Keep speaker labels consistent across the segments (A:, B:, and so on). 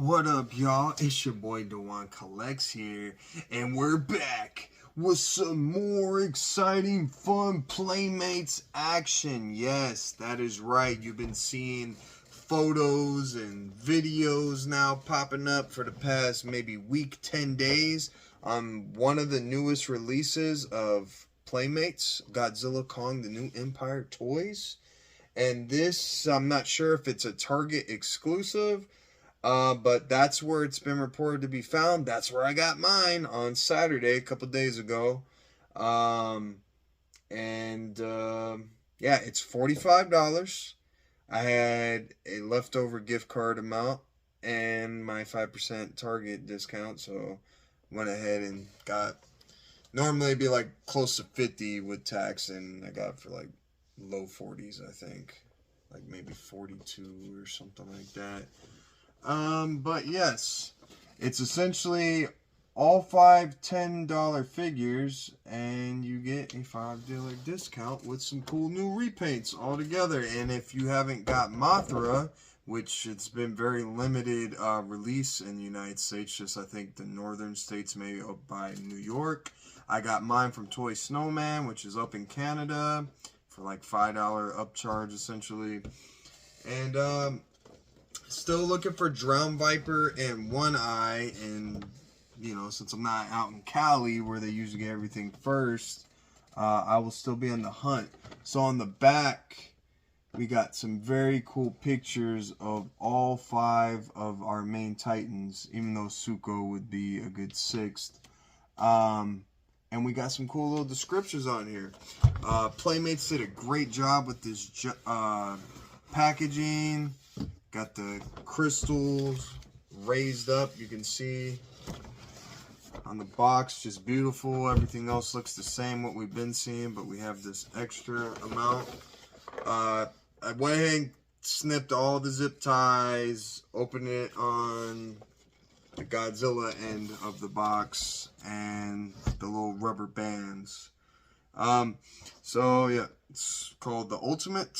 A: What up, y'all? It's your boy Dewan Collects here, and we're back with some more exciting, fun Playmates action. Yes, that is right. You've been seeing photos and videos now popping up for the past maybe week, 10 days on one of the newest releases of Playmates, Godzilla Kong, the new Empire toys. And this, I'm not sure if it's a Target exclusive, but that's where it's been reported to be found. That's where I got mine on Saturday, a couple days ago. Yeah, it's $45. I had a leftover gift card amount and my 5% Target discount, so went ahead and got, normally it'd be like close to 50 with tax, and I got for like low 40s, I think, like maybe 42 or something like that. But yes, it's essentially all five $10 figures, and you get a $5 discount with some cool new repaints all together. And if you haven't got Mothra, which it's been very limited release in the United States, just I think the northern states, maybe up by New York. I got mine from Toy Snowman, which is up in Canada, for like $5 upcharge essentially. And still looking for Drown Viper and One Eye, and you know, since I'm not out in Cali where they usually get everything first, I will still be on the hunt. So on the back, we got some very cool pictures of all five of our main Titans, even though Suko would be a good sixth. And we got some cool little descriptions on here. Playmates did a great job with this packaging. Got the crystals raised up, you can see on the box, just beautiful. Everything else looks the same, what we've been seeing, but we have this extra amount. I went ahead and snipped all the zip ties, opened it on the Godzilla end of the box, and the little rubber bands. So yeah, it's called the Ultimate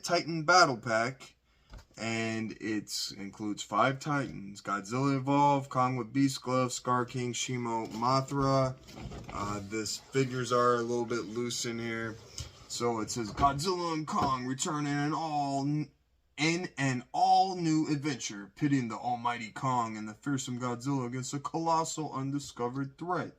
A: Titan Battle Pack, and it includes 5 Titans: Godzilla Evolved, Kong with Beast Glove, Skar King, Shimo, Mothra. This figures are a little bit loose in here. So it says Godzilla and Kong return in an all-new adventure, pitting the almighty Kong and the fearsome Godzilla against a colossal undiscovered threat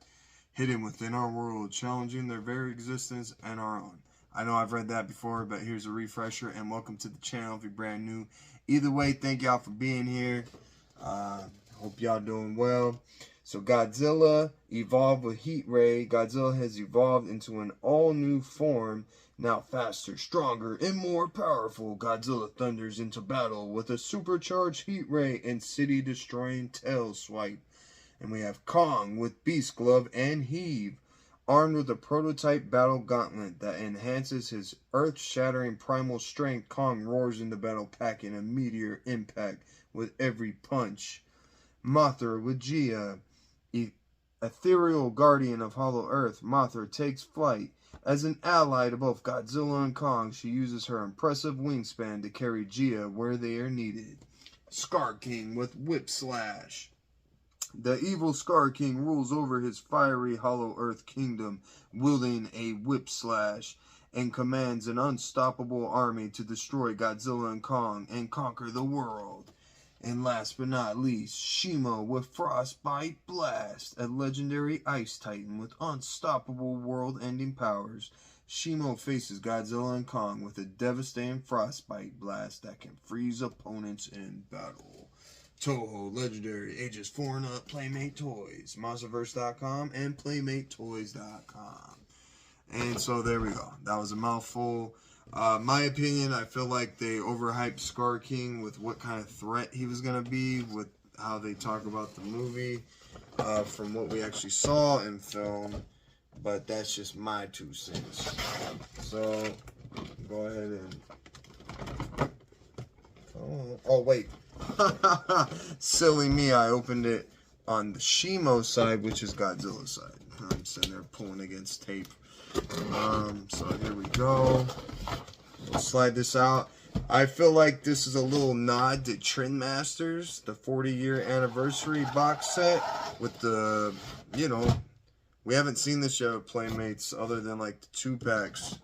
A: hidden within our world, challenging their very existence and our own. I know I've read that before, but here's a refresher, and welcome to the channel if you're brand new. Either way, thank y'all for being here. Hope y'all doing well. So Godzilla evolved with Heat Ray. Godzilla has evolved into an all-new form, now faster, stronger, and more powerful. Godzilla thunders into battle with a supercharged Heat Ray and city-destroying tail swipe. And we have Kong with Beast Glove and HEAV. Armed with a prototype battle gauntlet that enhances his earth-shattering primal strength, Kong roars into battle, packing a meteor impact with every punch. Mothra with Jia. Ethereal guardian of Hollow Earth, Mothra takes flight. As an ally to both Godzilla and Kong, she uses her impressive wingspan to carry Jia where they are needed. Skar King with Whipslash. The evil Skar King rules over his fiery Hollow Earth kingdom, wielding a Whipslash, and commands an unstoppable army to destroy Godzilla and Kong and conquer the world. And last but not least, Shimo with Frostbite Blast, a legendary ice titan with unstoppable world-ending powers. Shimo faces Godzilla and Kong with a devastating Frostbite Blast that can freeze opponents in battle. Toho Legendary, ages 4 and up, Playmate Toys, Monsterverse.com and PlaymateToys.com. And so there we go. That was a mouthful. My opinion, I feel like they overhyped Skar King with what kind of threat he was going to be, with how they talk about the movie, from what we actually saw in film. But that's just my 2 cents. So, go ahead and... Oh, wait. Silly me, I opened it on the Shimo side, which is Godzilla's side. I'm sitting there pulling against tape. So here we go. We'll slide this out. I feel like this is a little nod to Trend Masters, the 40-year anniversary box set with the, you know, we haven't seen this yet with Playmates other than like the 2-packs,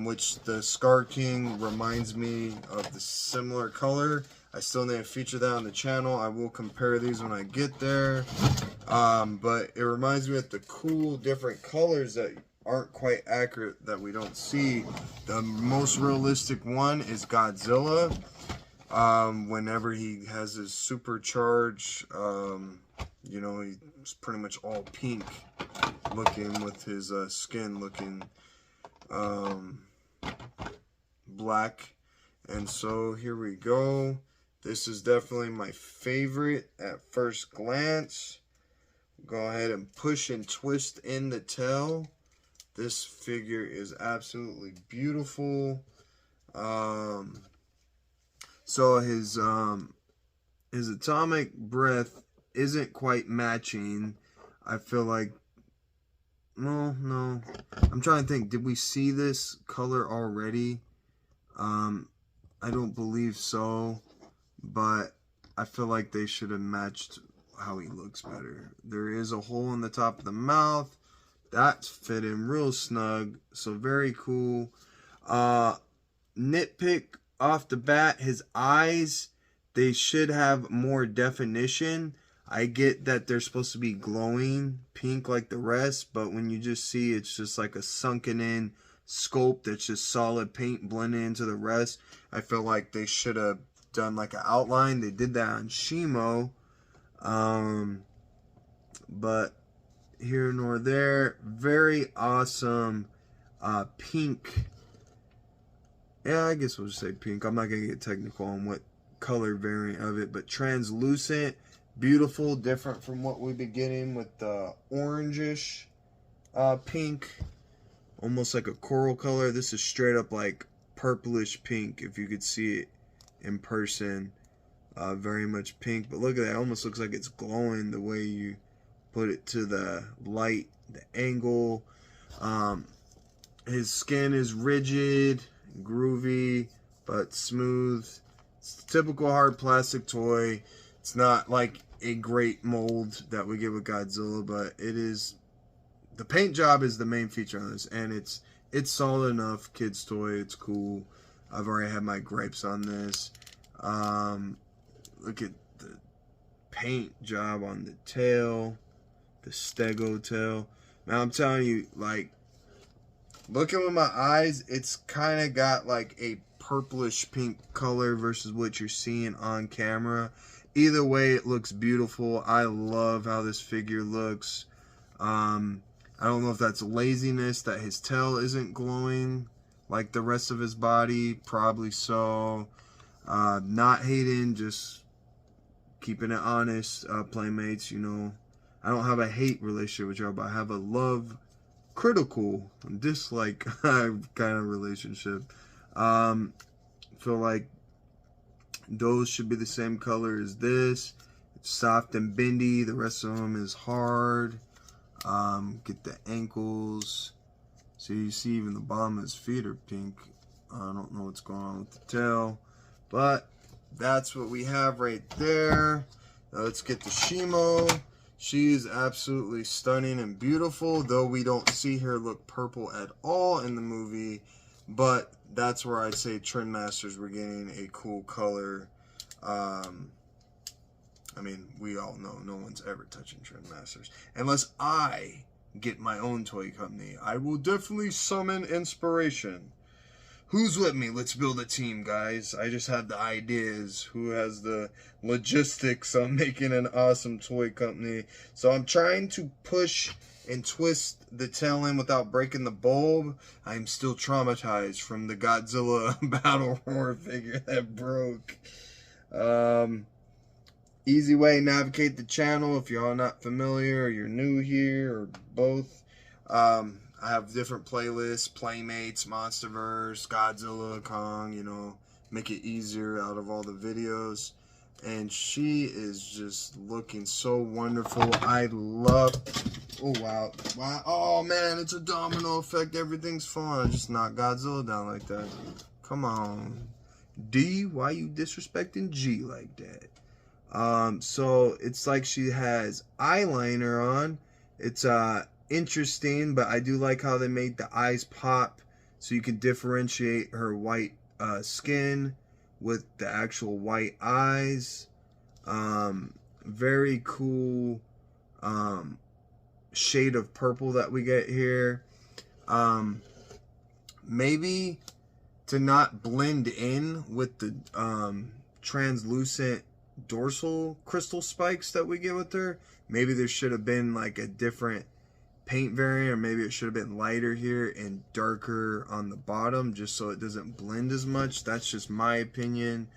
A: which the Skar King reminds me of the similar color. I still need to feature that on the channel. I will compare these when I get there. But it reminds me of the cool different colors that aren't quite accurate that we don't see. The most realistic one is Godzilla. Whenever he has his supercharge, you know, he's pretty much all pink looking with his skin looking black. And so here we go. This is definitely my favorite at first glance. Go ahead and push and twist in the tail. This figure is absolutely beautiful. So his atomic breath isn't quite matching. I feel like no. I'm trying to think. Did we see this color already? I don't believe so. But I feel like they should have matched how he looks better. There is a hole in the top of the mouth. That's fitting real snug. So very cool. Nitpick off the bat, his eyes, they should have more definition. I get that they're supposed to be glowing pink like the rest, but when you just see it's just like a sunken in sculpt that's just solid paint blending into the rest. I feel like they should have done like an outline. They did that on Shimo, but here nor there. Very awesome pink. Yeah, I guess we'll just say pink. I'm not gonna get technical on what color variant of it, but translucent, beautiful, different from what we've been getting with the orangish pink, almost like a coral color. This is straight up like purplish pink if you could see it in person. Very much pink, but look at that, it almost looks like it's glowing the way you put it to the light, the angle. His skin is rigid, groovy, but smooth. It's a typical hard plastic toy. It's not like a great mold that we get with Godzilla, but it is, the paint job is the main feature on this, and it's solid enough kids toy. It's cool. I've already had my gripes on this. Look at the paint job on the tail, the stego tail. Now I'm telling you, like, looking with my eyes, it's kind of got like a purplish pink color versus what you're seeing on camera. Either way, it looks beautiful. I love how this figure looks. I don't know if that's laziness that his tail isn't glowing like the rest of his body. Probably so. Not hating, just keeping it honest. Playmates, you know, I don't have a hate relationship with y'all, but I have a love, critical, dislike kind of relationship. Feel like those should be the same color as this. It's soft and bendy. The rest of them is hard. Get the ankles. So you see even the bottom of his feet are pink. I don't know what's going on with the tail, but that's what we have right there. Now let's get the Shimo. She is absolutely stunning and beautiful, though we don't see her look purple at all in the movie. But that's where I'd say Trend Masters were getting a cool color. I mean, we all know no one's ever touching Trend Masters. Unless I get my own toy company, I will definitely summon inspiration. Who's with me? Let's build a team, guys. I just have the ideas. Who has the logistics on making an awesome toy company? So I'm trying to push and twist the tail end without breaking the bulb. I'm still traumatized from the Godzilla battle horror figure that broke. Easy way to navigate the channel if y'all not familiar or you're new here or both. I have different playlists, Playmates, Monsterverse, Godzilla, Kong, you know, make it easier out of all the videos. And she is just looking so wonderful. I love, oh wow, wow, oh man, it's a domino effect, everything's falling. I just knocked Godzilla down like that. Come on. D, why you disrespecting G like that? So it's like she has eyeliner on. It's interesting, but I do like how they made the eyes pop so you can differentiate her white skin with the actual white eyes. Very cool shade of purple that we get here. Maybe to not blend in with the translucent dorsal crystal spikes that we get with her, maybe there should have been like a different paint variant, or maybe it should have been lighter here and darker on the bottom just so it doesn't blend as much. That's just my opinion.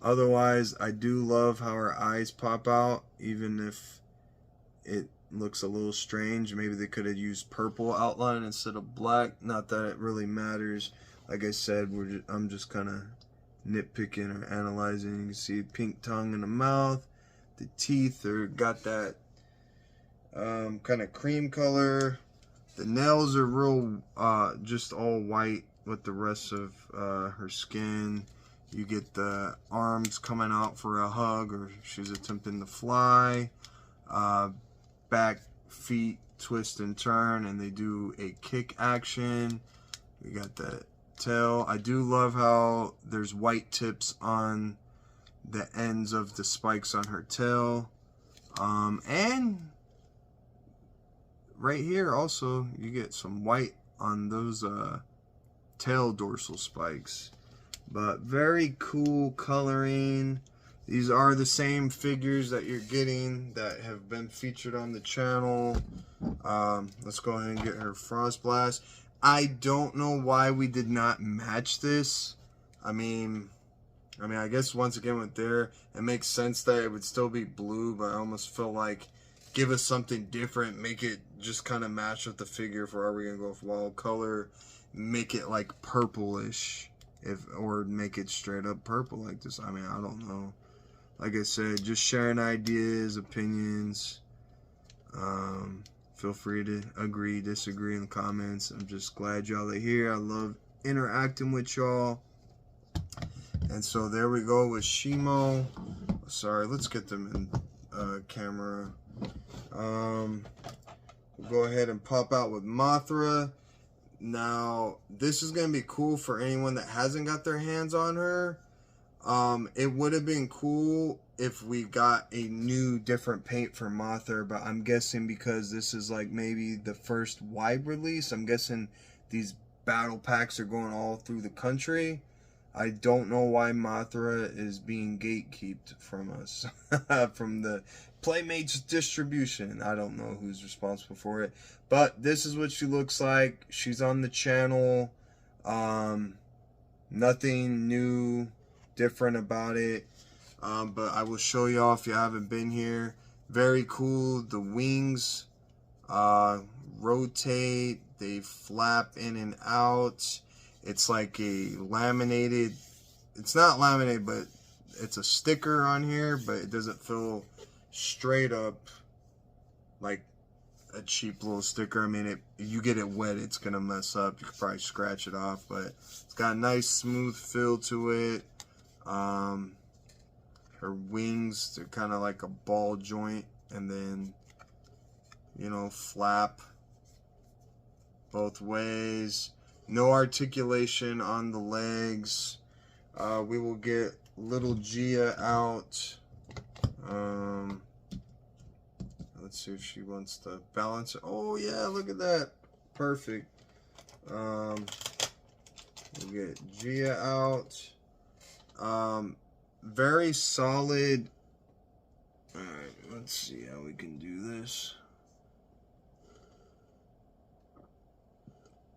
A: Otherwise, I do love how her eyes pop out, even if it looks a little strange. Maybe they could have used purple outline instead of black. Not that it really matters. Like I said, I'm just kind of nitpicking or analyzing. You can see pink tongue in the mouth. The teeth are got that kind of cream color. The nails are real, just all white with the rest of her skin. You get the arms coming out for a hug, or she's attempting to fly. Back feet twist and turn, and they do a kick action. We got the tail. I do love how there's white tips on the ends of the spikes on her tail. And right here also you get some white on those tail dorsal spikes. But very cool coloring. These are the same figures that you're getting that have been featured on the channel. Let's go ahead and get her Frost Blast. I don't know why we did not match this. I mean, I guess once again with there, it makes sense that it would still be blue, but I almost feel like give us something different, make it just kind of match with the figure. For are we gonna go with wall color, make it like purplish, or make it straight up purple like this. I mean, I don't know. Like I said, just sharing ideas, opinions. Feel free to agree, disagree in the comments. I'm just glad y'all are here. I love interacting with y'all. And so there we go with Shimo. Sorry, let's get them in camera. We'll go ahead and pop out with Mothra. Now, this is going to be cool for anyone that hasn't got their hands on her. It would have been cool if we got a new different paint for Mothra, but I'm guessing because this is like maybe the first wide release, I'm guessing these battle packs are going all through the country. I don't know why Mothra is being gatekept from us, from the Playmates distribution. I don't know who's responsible for it, but this is what she looks like. She's on the channel. Nothing new, different about it. But I will show y'all if you haven't been here. Very cool. The wings rotate. They flap in and out. It's like a laminated, it's not laminated, but it's a sticker on here, but it doesn't feel straight up like a cheap little sticker. I mean, you get it wet, it's gonna mess up. You could probably scratch it off, but it's got a nice smooth feel to it. Her wings, they're kind of like a ball joint, and then, you know, flap both ways. No articulation on the legs. We will get little Jia out. Let's see if she wants to balance it. Oh yeah, look at that. Perfect. We'll get Jia out. Very solid. Alright, let's see how we can do this.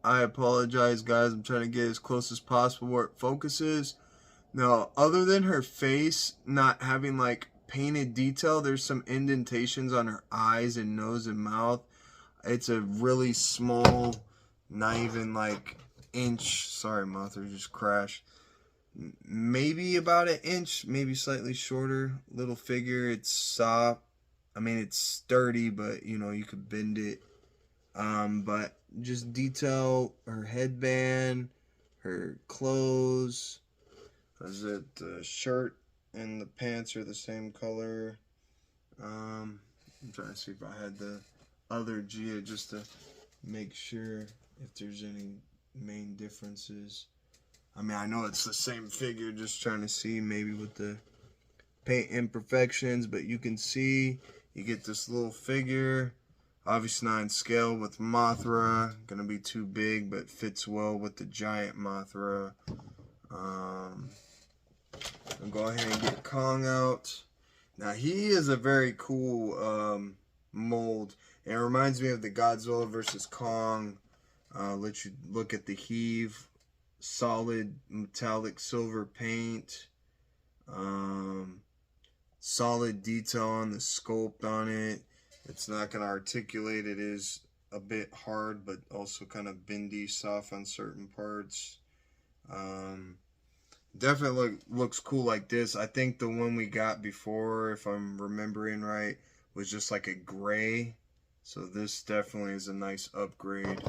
A: I apologize, guys. I'm trying to get as close as possible where it focuses. Now, other than her face not having like painted detail, there's some indentations on her eyes and nose and mouth. It's a really small, not even like inch. Sorry, Mothra just crashed. Maybe about an inch, maybe slightly shorter. Little figure. It's soft. I mean, it's sturdy, but you know, you could bend it. But just detail her headband, her clothes. Is it the shirt and the pants are the same color? I'm trying to see if I had the other Jia just to make sure if there's any main differences. I mean, I know it's the same figure, just trying to see maybe with the paint imperfections, but you can see you get this little figure, obviously not in scale with Mothra, gonna be too big, but fits well with the giant Mothra. I'll go ahead and get Kong out. Now he is a very cool mold. It reminds me of the Godzilla versus Kong. Let you look at the HEAV, solid metallic silver paint. Solid detail on the sculpt on it. It's not going to articulate. It is a bit hard, but also kind of bendy, soft on certain parts. Definitely looks cool like this. I think the one we got before, if I'm remembering right, was just like a gray. So this definitely is a nice upgrade.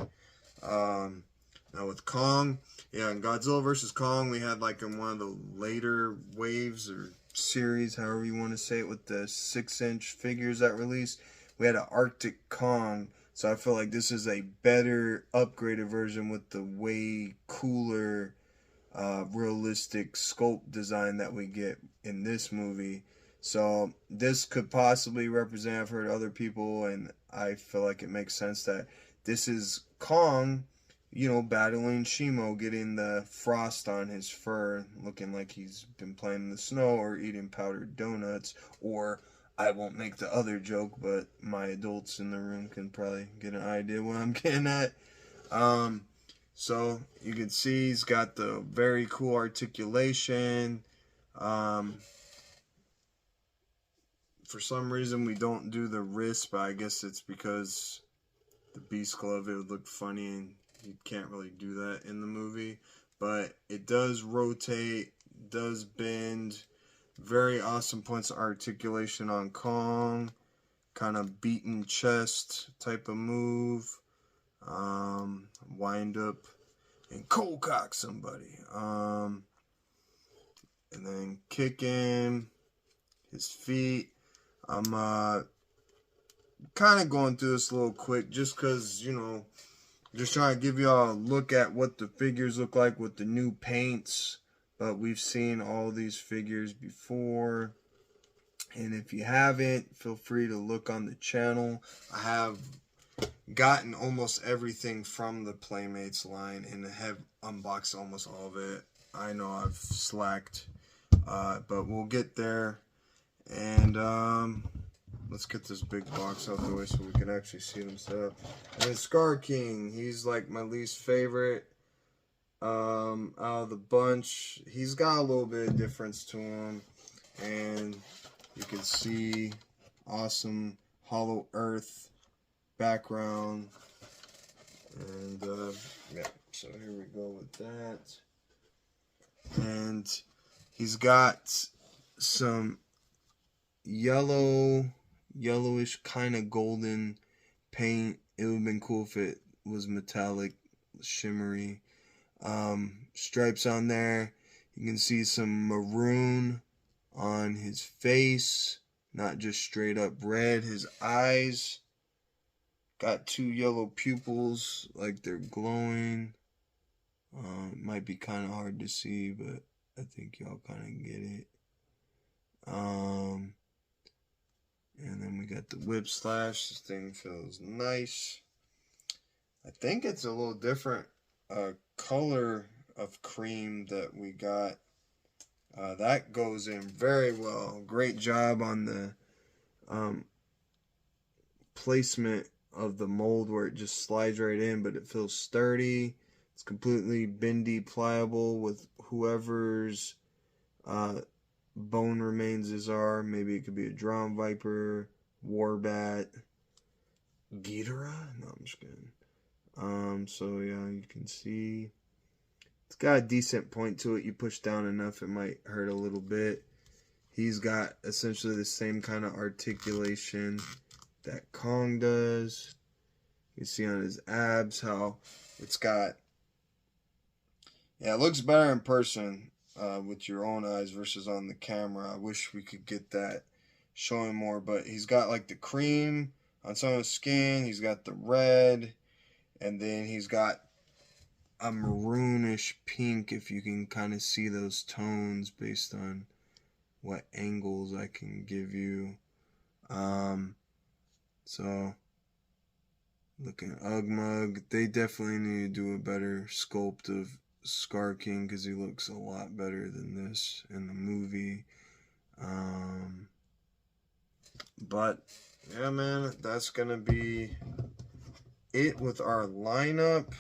A: Now with Kong, yeah, in Godzilla vs. Kong, we had like in one of the later waves or series, however you want to say it, with the 6-inch figures that released, we had an Arctic Kong. So I feel like this is a better upgraded version with the way cooler realistic sculpt design that we get in this movie. So this could possibly represent, I've heard other people, and I feel like it makes sense that this is Kong, you know, battling Shimo, getting the frost on his fur, looking like he's been playing in the snow or eating powdered donuts. Or I won't make the other joke, but my adults in the room can probably get an idea what I'm getting at. So you can see he's got the very cool articulation. For some reason we don't do the wrist, but I guess it's because the Beast Glove, it would look funny and you can't really do that in the movie. But it does rotate, does bend. Very awesome points of articulation on Kong. Kind of beaten chest type of move. Wind up and cold cock somebody. And then kicking his feet. I'm kind of going through this a little quick just because, you know, just trying to give y'all a look at what the figures look like with the new paints. But we've seen all these figures before. And if you haven't, feel free to look on the channel. I have gotten almost everything from the Playmates line and have unboxed almost all of it. I know I've slacked, but we'll get there. And let's get this big box out the way so we can actually see them set up. And then Skar King, he's like my least favorite out of the bunch. He's got a little bit of difference to him, and you can see awesome Hollow Earth background. And yeah, so here we go with that. And he's got some yellowish kind of golden paint. It would have been cool if it was metallic, shimmery. Stripes on there. You can see some maroon on his face, not just straight up red. His eyes got 2 yellow pupils, like they're glowing. Might be kind of hard to see, but I think y'all kind of get it. And then we got the Whipslash. This thing feels nice. I think it's a little different color of cream that we got. That goes in very well. Great job on the placement of the mold where it just slides right in, but it feels sturdy. It's completely bendy, pliable with whoever's bone remains are. Maybe it could be a Drown Viper, Warbat, Ghidorah? No, I'm just kidding. So yeah, you can see it's got a decent point to it. You push down enough, it might hurt a little bit. He's got essentially the same kind of articulation that Kong does. You see on his abs how it's got, yeah, it looks better in person. with your own eyes versus on the camera. I wish we could get that showing more, but he's got like the cream on some of his skin, he's got the red, and then he's got a maroonish pink, if you can kind of see those tones based on what angles I can give you. So looking at Ugmug, they definitely need to do a better sculpt of Skar King because he looks a lot better than this in the movie. But yeah, man, that's gonna be it with our lineup.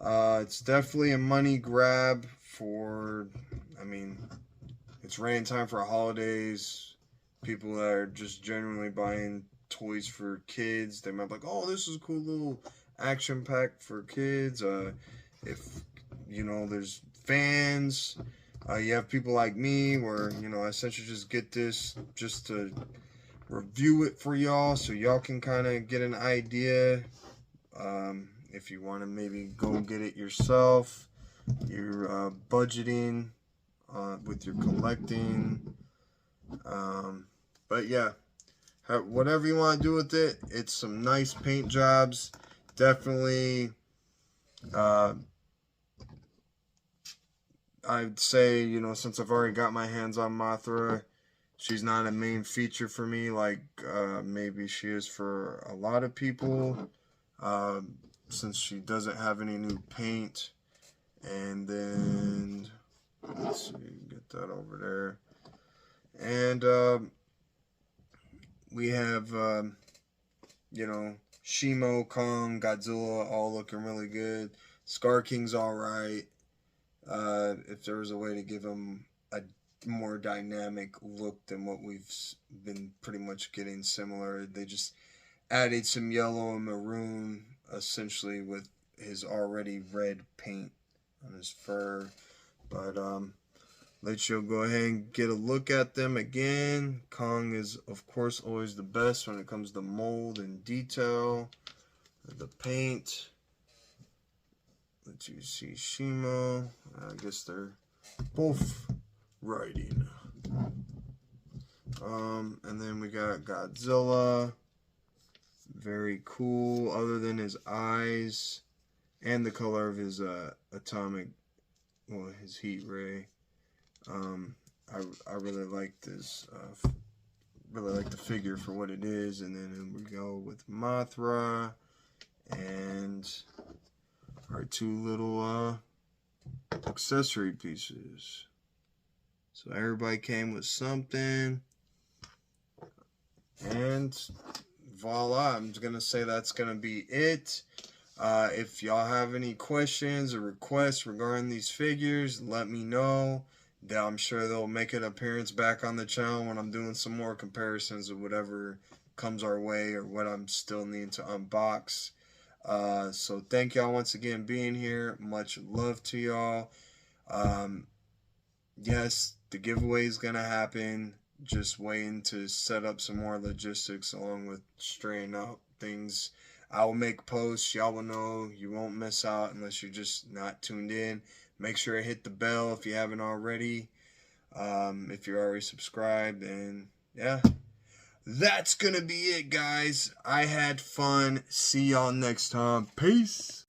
A: It's definitely a money grab for, I mean, it's rain time for holidays. People that are just generally buying toys for kids, they might be like, oh, this is a cool little action pack for kids. If, you know, there's fans, you have people like me where, you know, I essentially just get this just to review it for y'all so y'all can kind of get an idea. If you want to maybe go get it yourself, you're budgeting with your collecting. But yeah, whatever you want to do with it, it's some nice paint jobs. Definitely, I'd say, you know, since I've already got my hands on Mothra, she's not a main feature for me like maybe she is for a lot of people. Since she doesn't have any new paint. And then, let's see, get that over there. And we have, you know, Shimo, Kong, Godzilla, all looking really good. Skar King's alright. If there was a way to give him a more dynamic look than what we've been pretty much getting similar, they just added some yellow and maroon essentially with his already red paint on his fur. But let you go ahead and get a look at them again. Kong is of course always the best when it comes to mold and detail. The paint. Let you see Shimo. I guess they're both writing. And then we got Godzilla. Very cool, other than his eyes and the color of his atomic, well, his heat ray. I really like this, really like the figure for what it is. And then we go with Mothra and our two little accessory pieces. So everybody came with something, and voila, I'm just gonna say that's gonna be it. If y'all have any questions or requests regarding these figures, let me know. I'm sure they'll make an appearance back on the channel when I'm doing some more comparisons of whatever comes our way or what I'm still needing to unbox. So thank y'all once again being here. Much love to y'all. Yes, the giveaway is gonna happen. Just waiting to set up some more logistics along with straightening out things. I will make posts. Y'all will know. You won't miss out unless you're just not tuned in. Make sure to hit the bell if you haven't already. If you're already subscribed. And yeah, that's going to be it, guys. I had fun. See y'all next time. Peace.